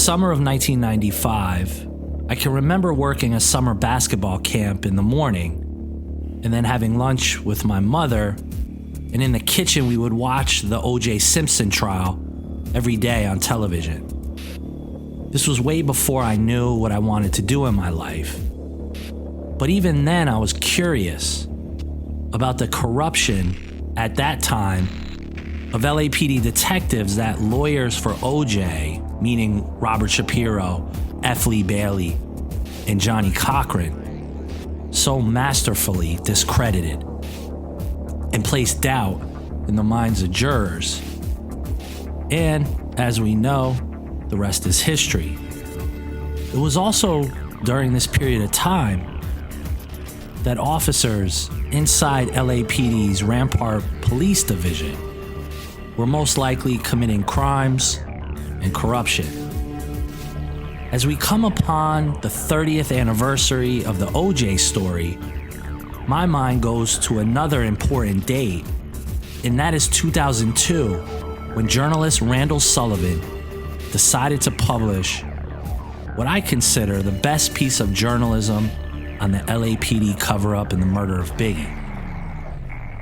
summer of 1995, I can remember working a summer basketball camp in the morning and then having lunch with my mother, and in the kitchen we would watch the O.J. Simpson trial every day on television. This was way before I knew what I wanted to do in my life. But even then, I was curious about the corruption at that time of LAPD detectives that lawyers for O.J., meaning Robert Shapiro, F. Lee Bailey, and Johnny Cochran, so masterfully discredited and placed doubt in the minds of jurors. And as we know, the rest is history. It was also during this period of time that officers inside LAPD's Rampart Police Division were most likely committing crimes and corruption. As we come upon the 30th anniversary of the OJ story, my mind goes to another important date, and that is 2002, when journalist Randall Sullivan decided to publish what I consider the best piece of journalism on the LAPD cover-up in the murder of Biggie.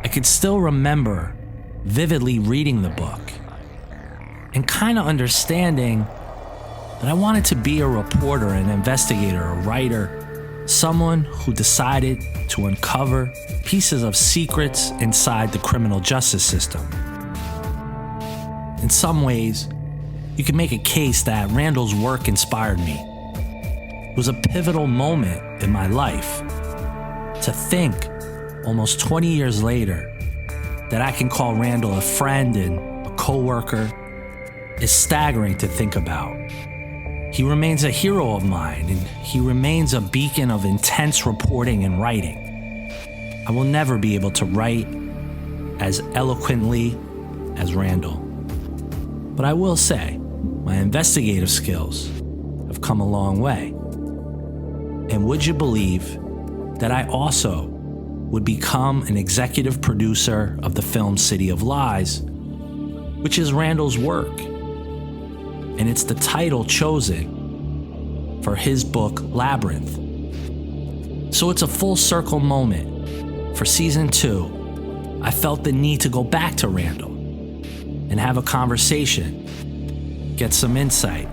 I could still remember vividly reading the book and kind of understanding that I wanted to be a reporter, an investigator, a writer, someone who decided to uncover pieces of secrets inside the criminal justice system. In some ways, you can make a case that Randall's work inspired me. It was a pivotal moment in my life. To think, almost 20 years later, that I can call Randall a friend and a co-worker is staggering to think about. He remains a hero of mine, and he remains a beacon of intense reporting and writing. I will never be able to write as eloquently as Randall. But I will say, my investigative skills have come a long way. And would you believe that I also would become an executive producer of the film City of Lies, which is Randall's work. And it's the title chosen for his book, Labyrinth. So it's a full circle moment. For season 2, I felt the need to go back to Randall and have a conversation, get some insight,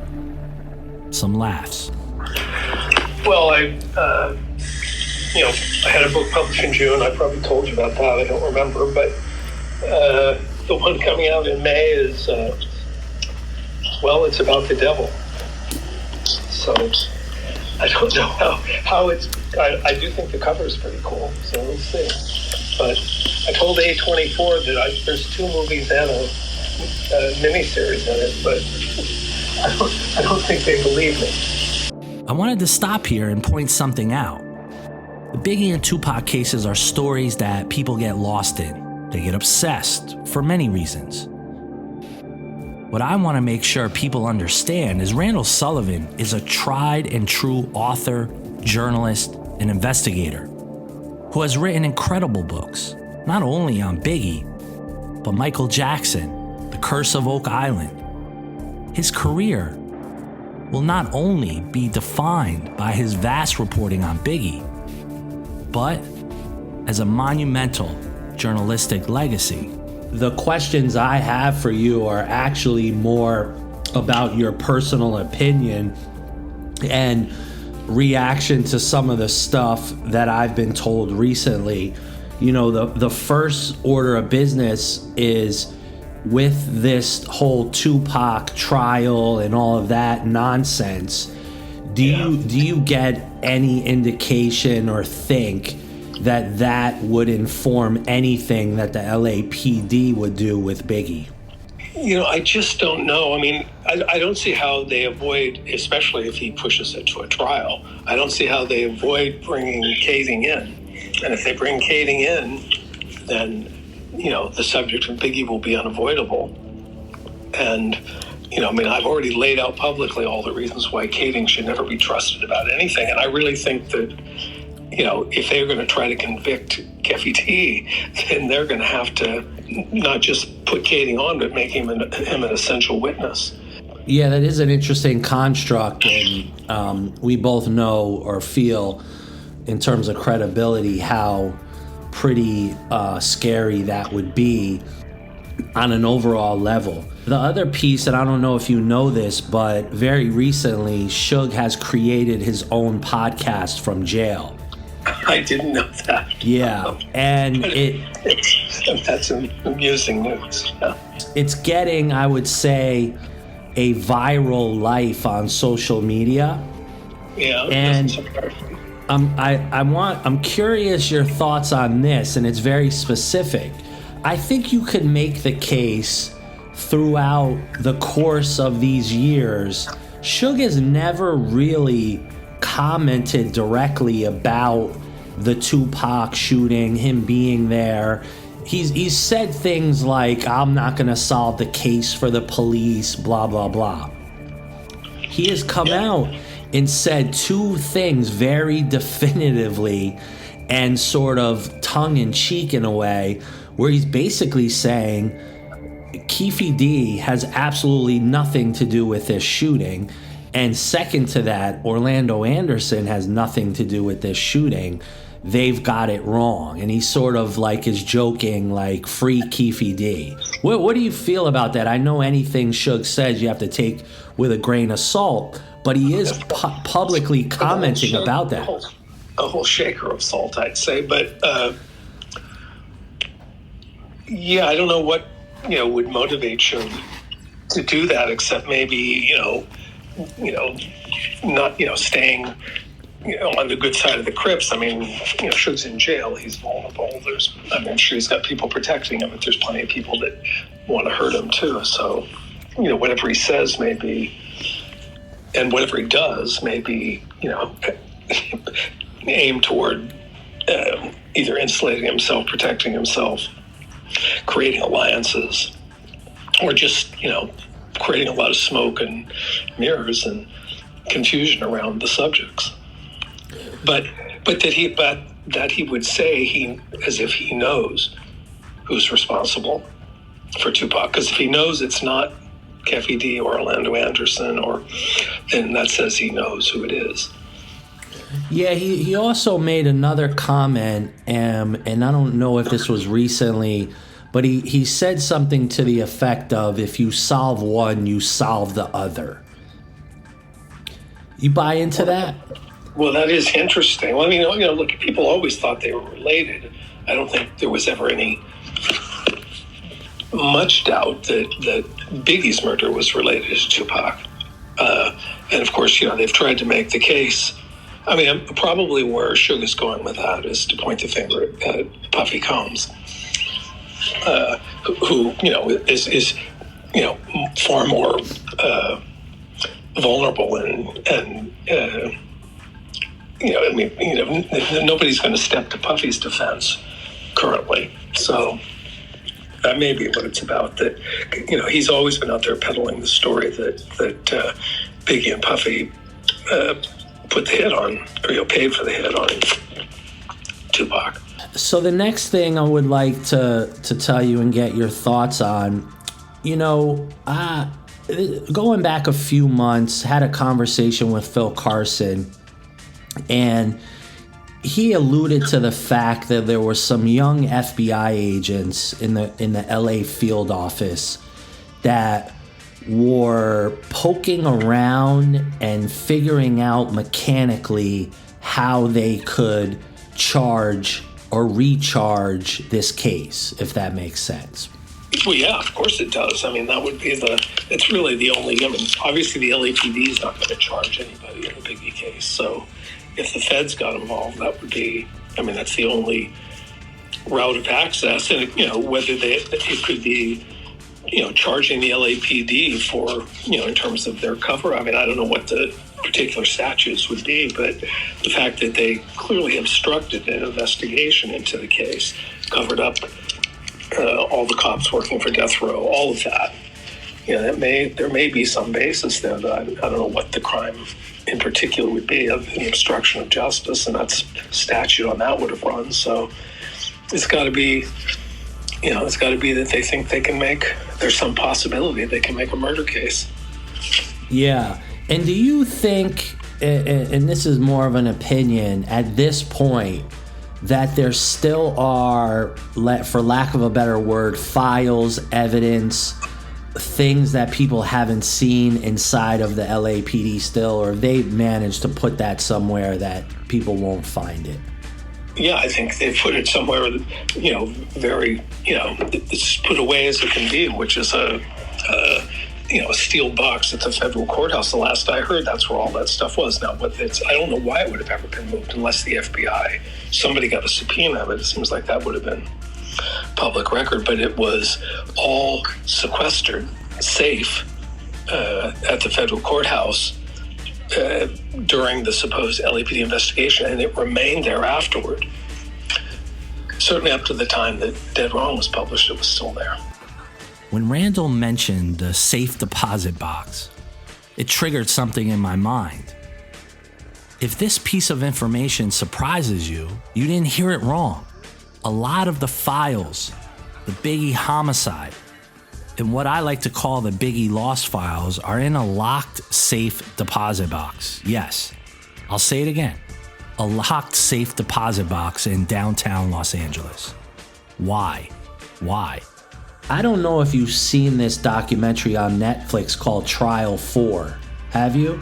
some laughs. Well, I had a book published in June. I probably told you about that. I don't remember, but the one coming out in May is, it's about the devil. So I don't know how it's. I do think the cover is pretty cool. So we'll see. But I told A24 that there's 2 movies and a miniseries in it, but I don't think they believe me. I wanted to stop here and point something out. The Biggie and Tupac cases are stories that people get lost in. They get obsessed for many reasons. What I want to make sure people understand is Randall Sullivan is a tried and true author, journalist, and investigator who has written incredible books, not only on Biggie, but Michael Jackson, The Curse of Oak Island. His career will not only be defined by his vast reporting on Biggie, but as a monumental journalistic legacy. The questions I have for you are actually more about your personal opinion and reaction to some of the stuff that I've been told recently. You know, the first order of business is with this whole Tupac trial and all of that nonsense. Do you get any indication or think that would inform anything that the LAPD would do with Biggie? I just don't know. I mean, I don't see how they avoid, especially if he pushes it to a trial, I don't see how they avoid bringing Kading in. And if they bring Kading in, then, the subject of Biggie will be unavoidable. And, I've already laid out publicly all the reasons why Kading should never be trusted about anything. And I really think that, if they're going to try to convict Keffy T, then they're going to have to not just put Kading on, but make him an essential witness. Yeah, that is an interesting construct, and we both know or feel, in terms of credibility, how pretty scary that would be on an overall level. The other piece, and I don't know if you know this, but very recently, Suge has created his own podcast from jail. I didn't know that. Yeah, and that's amusing news. Yeah. It's getting, I would say, a viral life on social media. Yeah, and I'm curious your thoughts on this, and it's very specific. I think you could make the case throughout the course of these years, Suge has never really commented directly about the Tupac shooting, him being there. He's said things like, I'm not going to solve the case for the police, blah, blah, blah. He has come out and said two things very definitively and sort of tongue-in-cheek in a way, where he's basically saying Keefe D has absolutely nothing to do with this shooting. And second to that, Orlando Anderson has nothing to do with this shooting. They've got it wrong. And he sort of like is joking, like, free Keefe D. What do you feel about that? I know anything Suge says you have to take with a grain of salt, but he is publicly commenting about that. A whole shaker of salt, I'd say. But yeah, I don't know what would motivate Suge to do that, except maybe not staying on the good side of the Crips. I mean, Suge's in jail. He's vulnerable. I'm sure he's got people protecting him, but there's plenty of people that want to hurt him too. So, whatever he says may be, and whatever he does may be, aimed toward either insulating himself, protecting himself, creating alliances, or just, creating a lot of smoke and mirrors and confusion around the subjects. But that he would say as if he knows who's responsible for Tupac. Because if he knows it's not Keefe D or Orlando Anderson, then that says he knows who it is. Yeah, he also made another comment, and I don't know if this was recently, but he said something to the effect of, if you solve one, you solve the other. You buy into that? Well, that is interesting. Well, I mean, look, people always thought they were related. I don't think there was ever any much doubt that Biggie's murder was related to Tupac. And of course, they've tried to make the case. I mean, probably where Suge is going with that is to point the finger at Puffy Combs, who is far more vulnerable and nobody's going to step to Puffy's defense currently. So that may be what it's about. That he's always been out there peddling the story that Biggie and Puffy put the hit on, or paid for the hit on Tupac. So the next thing I would like to tell you and get your thoughts on, going back a few months, had a conversation with Phil Carson, and he alluded to the fact that there were some young FBI agents in the LA field office that were poking around and figuring out mechanically how they could charge or recharge this case, if that makes sense. Well, yeah, of course it does. I mean, that would be it's really the only, obviously the LAPD is not going to charge anybody in a Biggie case. So if the feds got involved, that would be, that's the only route of access. And, whether it could be, charging the LAPD for, in terms of their cover. I don't know what the particular statutes would be, but the fact that they clearly obstructed an investigation into the case, covered up all the cops working for death row, all of that, there may be some basis there. That I don't know what the crime in particular would be, of the obstruction of justice, and that's statute on that would have run. So it's got to be, that they think they can there's some possibility they can make a murder case. Yeah. And do you think, and this is more of an opinion, at this point, that there still are, for lack of a better word, files, evidence, things that people haven't seen inside of the LAPD still, or they've managed to put that somewhere that people won't find it? Yeah, I think they put it somewhere, very, it's put away as it can be, which is a steel box at the federal courthouse. The last I heard, that's where all that stuff was. Now, I don't know why it would have ever been moved unless the FBI, somebody got a subpoena of it. It seems like that would have been public record, but it was all sequestered, safe at the federal courthouse during the supposed LAPD investigation, and it remained there afterward. Certainly up to the time that Dead Wrong was published, it was still there. When Randall mentioned the safe deposit box, it triggered something in my mind. If this piece of information surprises you, you didn't hear it wrong. A lot of the files, the Biggie homicide, and what I like to call the Biggie lost files are in a locked safe deposit box. Yes, I'll say it again. A locked safe deposit box in downtown Los Angeles. Why? I don't know if you've seen this documentary on Netflix called Trial 4. Have you?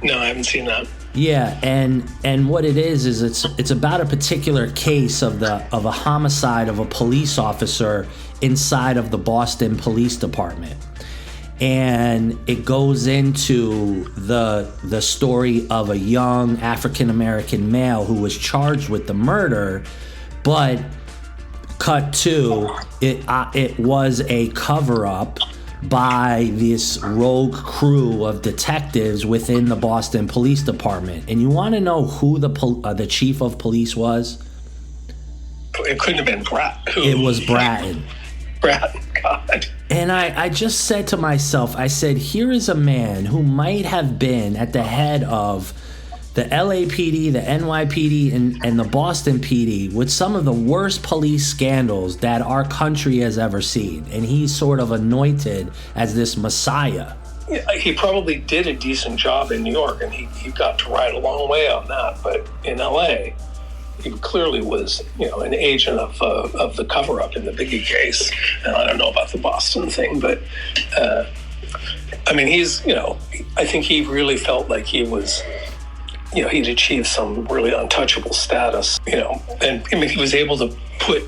No, I haven't seen that. Yeah, and what it is it's about a particular case of a homicide of a police officer inside of the Boston Police Department. And it goes into the story of a young African-American male who was charged with the murder, but cut to it was a cover-up by this rogue crew of detectives within the Boston Police Department. And you want to know who the chief of police was? It couldn't have been Bratton. It was Bratton. Bratton, God. And I just said to myself, I said, here is a man who might have been at the head of the LAPD, the NYPD, and the Boston PD with some of the worst police scandals that our country has ever seen. And he's sort of anointed as this messiah. Yeah, he probably did a decent job in New York, and he got to ride a long way on that. But in LA, he clearly was, an agent of the cover-up in the Biggie case. And I don't know about the Boston thing, but he's, I think he really felt like he was, he'd achieved some really untouchable status, and he was able to put,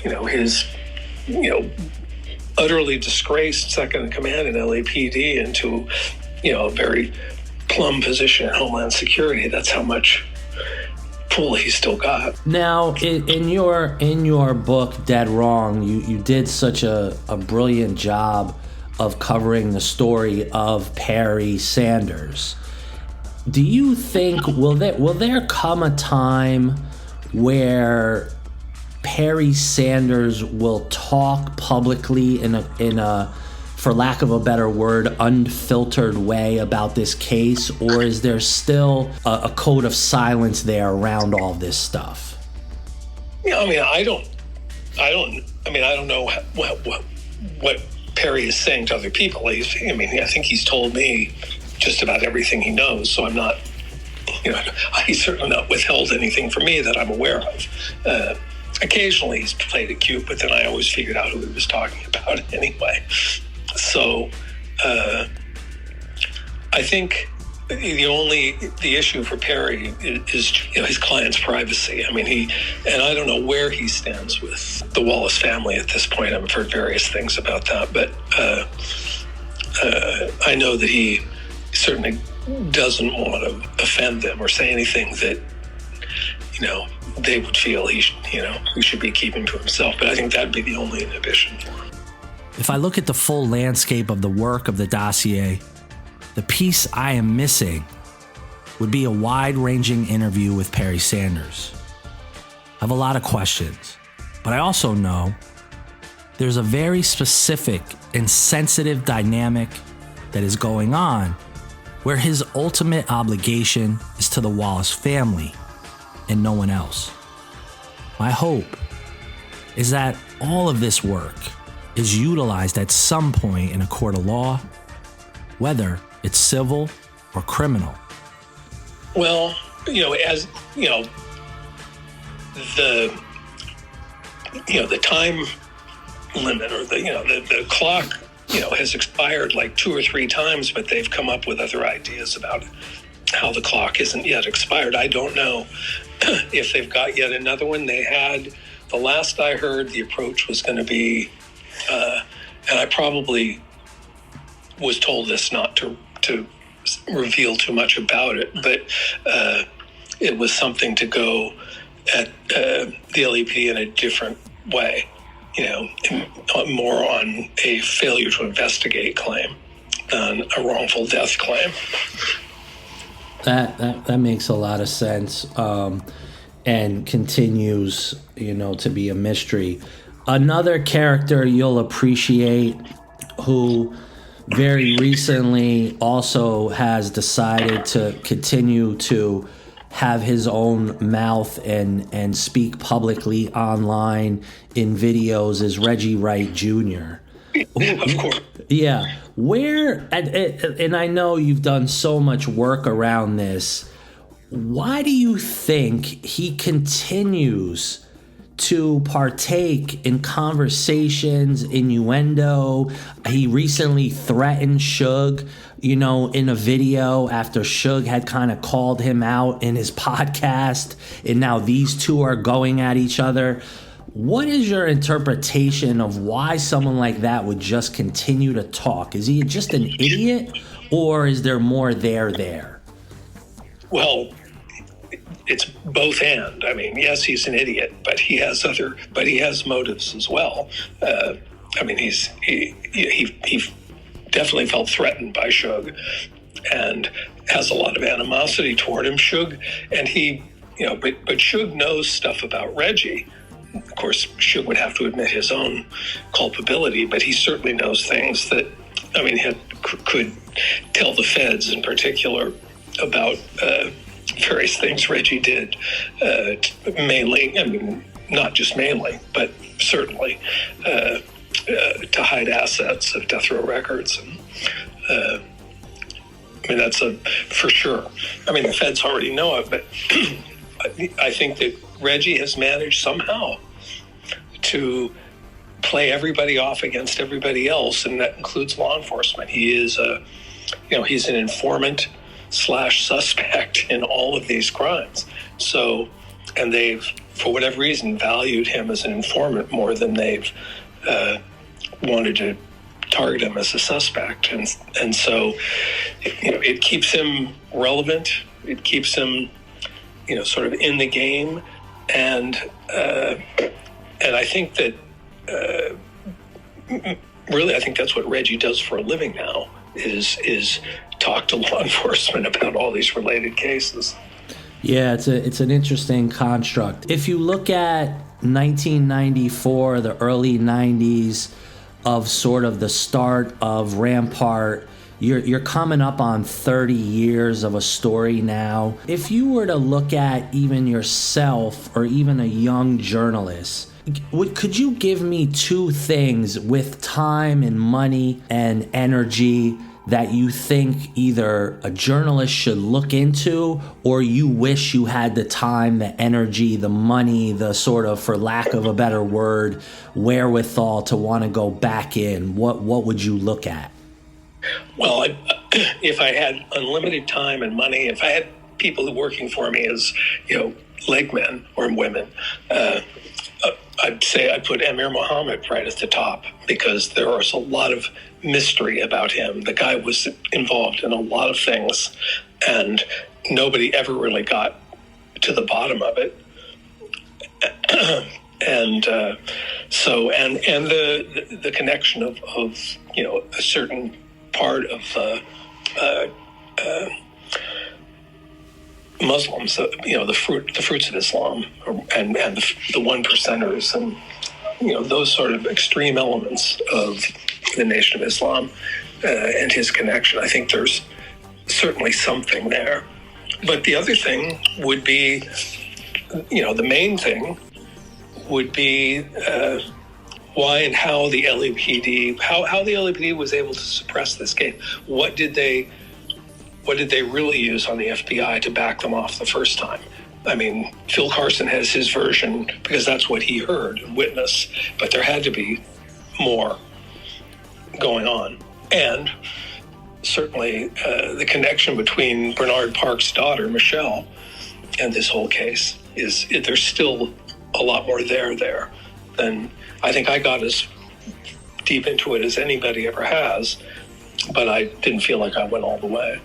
his, utterly disgraced second in command in LAPD into, a very plum position in Homeland Security. That's how much pull he still got. Now, in your book, Dead Wrong, you did such a brilliant job of covering the story of Perry Sanders. Do you think will there come a time where Perry Sanders will talk publicly in a for lack of a better word, unfiltered way about this case, or is there still a code of silence there around all this stuff? Yeah, I don't know what Perry is saying to other people. I think he's told me just about everything he knows, so I'm not, he's certainly not withheld anything from me that I'm aware of. Occasionally he's played it cute, but then I always figured out who he was talking about anyway. So I think the issue for Perry is his client's privacy. And I don't know where he stands with the Wallace family at this point. I've heard various things about that, but I know that he certainly doesn't want to offend them or say anything that they would feel he should be keeping to himself. But I think that'd be the only inhibition for him. If I look at the full landscape of the work of the dossier, the piece I am missing would be a wide-ranging interview with Perry Sanders. I have a lot of questions, but I also know there's a very specific and sensitive dynamic that is going on where his ultimate obligation is to the Wallace family and no one else. My hope is that all of this work is utilized at some point in a court of law, whether it's civil or criminal? Well, as the time limit or the clock, has expired like 2 or 3 times, but they've come up with other ideas about how the clock isn't yet expired. I don't know if they've got yet another one. They had, the last I heard, the approach was going to be, and I probably was told this not to reveal too much about it, but it was something to go at the LAPD in a different way, more on a failure to investigate claim than a wrongful death claim. That makes a lot of sense, and continues, to be a mystery. Another character you'll appreciate, who very recently also has decided to continue to have his own mouth and speak publicly online in videos, is Reggie Wright Jr. Of course. Yeah. Where, and I know you've done so much work around this, why do you think he continues to partake in conversations, innuendo? He recently threatened Suge, in a video after Suge had kind of called him out in his podcast, and now these two are going at each other. What is your interpretation of why someone like that would just continue to talk? Is he just an idiot, or is there more there? Well, it's both and. I mean, yes, he's an idiot, but he has motives as well. He definitely felt threatened by Suge and has a lot of animosity toward him. Suge, and but Suge knows stuff about Reggie. Of course, Suge would have to admit his own culpability, but he certainly knows things that, could tell the feds in particular about various things Reggie did, mainly, not just mainly, but certainly to hide assets of death row records. And that's for sure. The feds already know it, but I think that Reggie has managed somehow to play everybody off against everybody else, and that includes law enforcement. He is he's an informant / suspect in all of these crimes. So, and they've, for whatever reason, valued him as an informant more than they've wanted to target him as a suspect. And so, it keeps him relevant. It keeps him, sort of in the game. And I think that, really, I think that's what Reggie does for a living now, is talk to law enforcement about all these related cases. Yeah, it's an interesting construct. If you look at 1994, the early 90s, of sort of the start of Rampart, you're coming up on 30 years of a story now. If you were to look at even yourself or even a young journalist, could you give me 2 things with time and money and energy that you think either a journalist should look into, or you wish you had the time, the energy, the money, the sort of, for lack of a better word, wherewithal to want to go back in? What would you look at? Well, if I had unlimited time and money, if I had people working for me as, leg men or women, I'd say I'd put Amir Muhammad right at the top, because there was a lot of mystery about him. The guy was involved in a lot of things, and nobody ever really got to the bottom of it. And so the connection of a certain part of Muslims, the fruits of Islam, and the one percenters, and those sort of extreme elements of the Nation of Islam, and his connection. I think there's certainly something there. But the other thing would be, the main thing would be why and how the LAPD was able to suppress this case. What did they what did they really use on the FBI to back them off the first time? I mean, Phil Carson has his version because that's what he heard and witnessed, but there had to be more going on. And certainly the connection between Bernard Park's daughter, Michelle, and this whole case there's still a lot more there. And I think I got as deep into it as anybody ever has, but I didn't feel like I went all the way.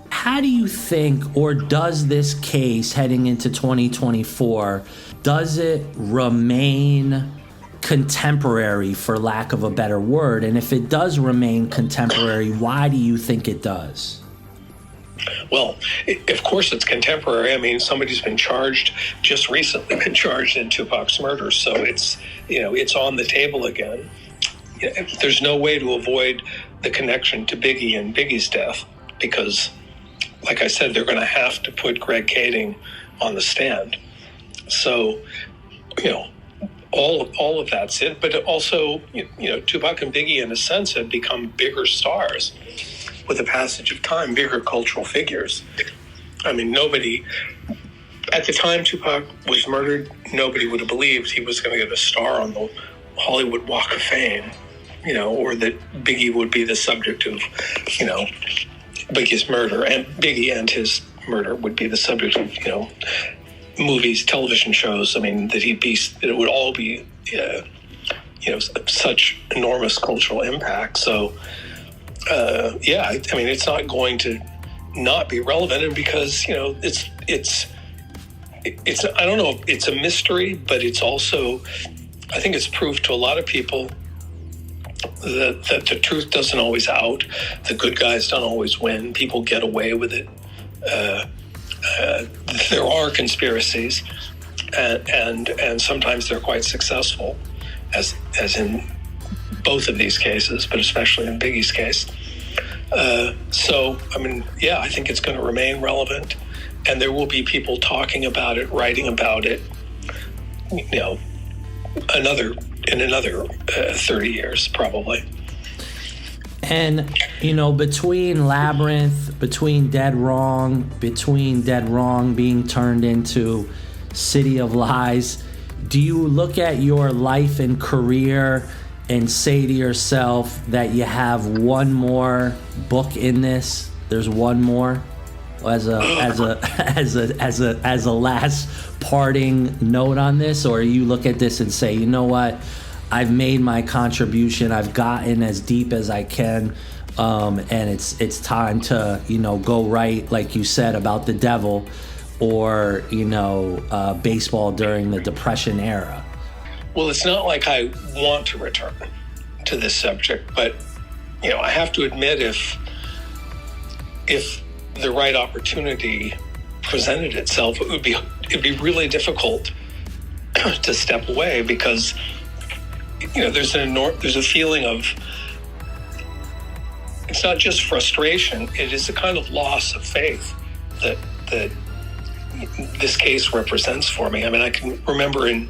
How do you think, or does this case heading into 2024, does it remain contemporary, for lack of a better word? And if it does remain contemporary, why do you think it does? Well, of course it's contemporary. I mean, somebody's been charged, just recently been charged in Tupac's murder, so it's on the table again. There's no way to avoid the connection to Biggie and Biggie's death because, like I said, they're going to have to put Greg Kading on the stand. So, all of that's it. But also, Tupac and Biggie, in a sense, have become bigger stars with the passage of time, bigger cultural figures. I mean, nobody, at the time Tupac was murdered, nobody would have believed he was going to get a star on the Hollywood Walk of Fame, or that Biggie would be the subject of, Biggie's murder, and Biggie and his murder would be the subject of, movies, television shows. I mean, that it would all be, such enormous cultural impact. So, it's not going to not be relevant, and because, it's I don't know, it's a mystery, but it's also, I think it's proof to a lot of people that the truth doesn't always out. The good guys don't always win. People get away with it. There are conspiracies, and sometimes they're quite successful, as in both of these cases, but especially in Biggie's case. I think it's going to remain relevant, and there will be people talking about it, writing about it, another 30 years probably. And, between Labyrinth, between Dead Wrong being turned into City of Lies, do you look at your life and career and say to yourself that you have one more book in this? There's one more as a last parting note on this, or you look at this and say, you know what, I've made my contribution, I've gotten as deep as I can, and it's time to go write, like you said, about the devil, or baseball during the Depression era? Well, it's not like I want to return to this subject, but I have to admit, if the right opportunity presented itself, it'd be really difficult to step away, because there's a feeling of, it's not just frustration, it is a kind of loss of faith that this case represents for me. I mean, I can remember in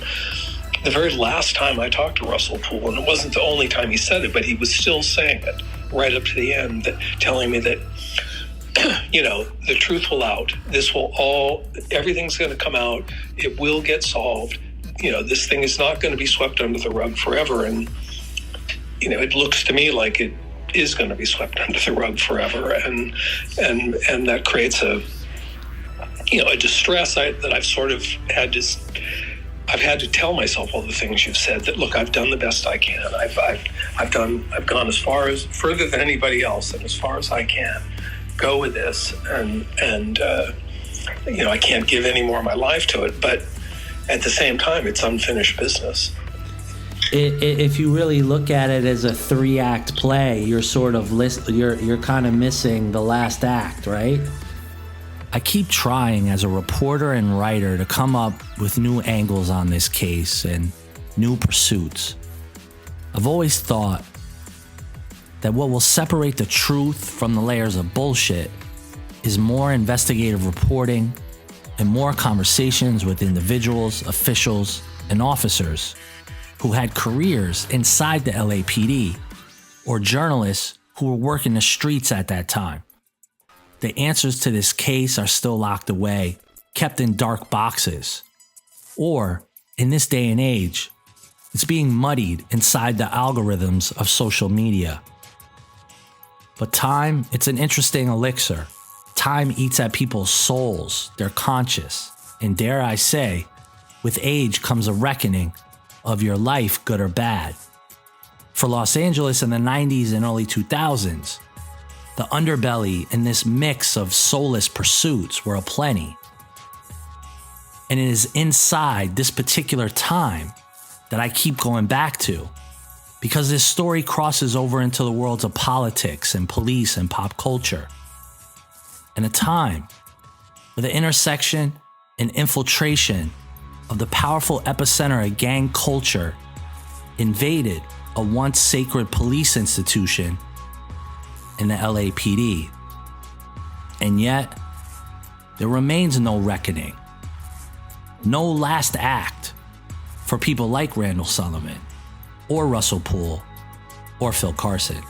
the very last time I talked to Russell Poole, and it wasn't the only time he said it, but he was still saying it right up to the end, telling me that, the truth will out. Everything's going to come out. It will get solved. This thing is not going to be swept under the rug forever. And, it looks to me like it is going to be swept under the rug forever. And that creates a distress that I've sort of had to tell myself all the things you've said, that, look, I've done the best I can. I've gone further than anybody else, and as far as I can go with this. And I can't give any more of my life to it, but at the same time, it's unfinished business. If you really look at it as a 3-act play, you're kind of missing the last act, right? I keep trying as a reporter and writer to come up with new angles on this case and new pursuits. I've always thought that what will separate the truth from the layers of bullshit is more investigative reporting and more conversations with individuals, officials, and officers who had careers inside the LAPD, or journalists who were working the streets at that time. the answers to this case are still locked away, kept in dark boxes. Or, in this day and age, it's being muddied inside the algorithms of social media. But time, it's an interesting elixir. Time eats at people's souls, their conscience, and dare I say, with age comes a reckoning of your life, good or bad. For Los Angeles in the 90s and early 2000s, the underbelly and this mix of soulless pursuits were aplenty. And it is inside this particular time that I keep going back to, because this story crosses over into the worlds of politics and police and pop culture. And a time where the intersection and infiltration of the powerful epicenter of gang culture invaded a once sacred police institution in the LAPD. And yet, there remains no reckoning, no last act for people like Randall Sullivan, or Russell Poole, or Phil Carson.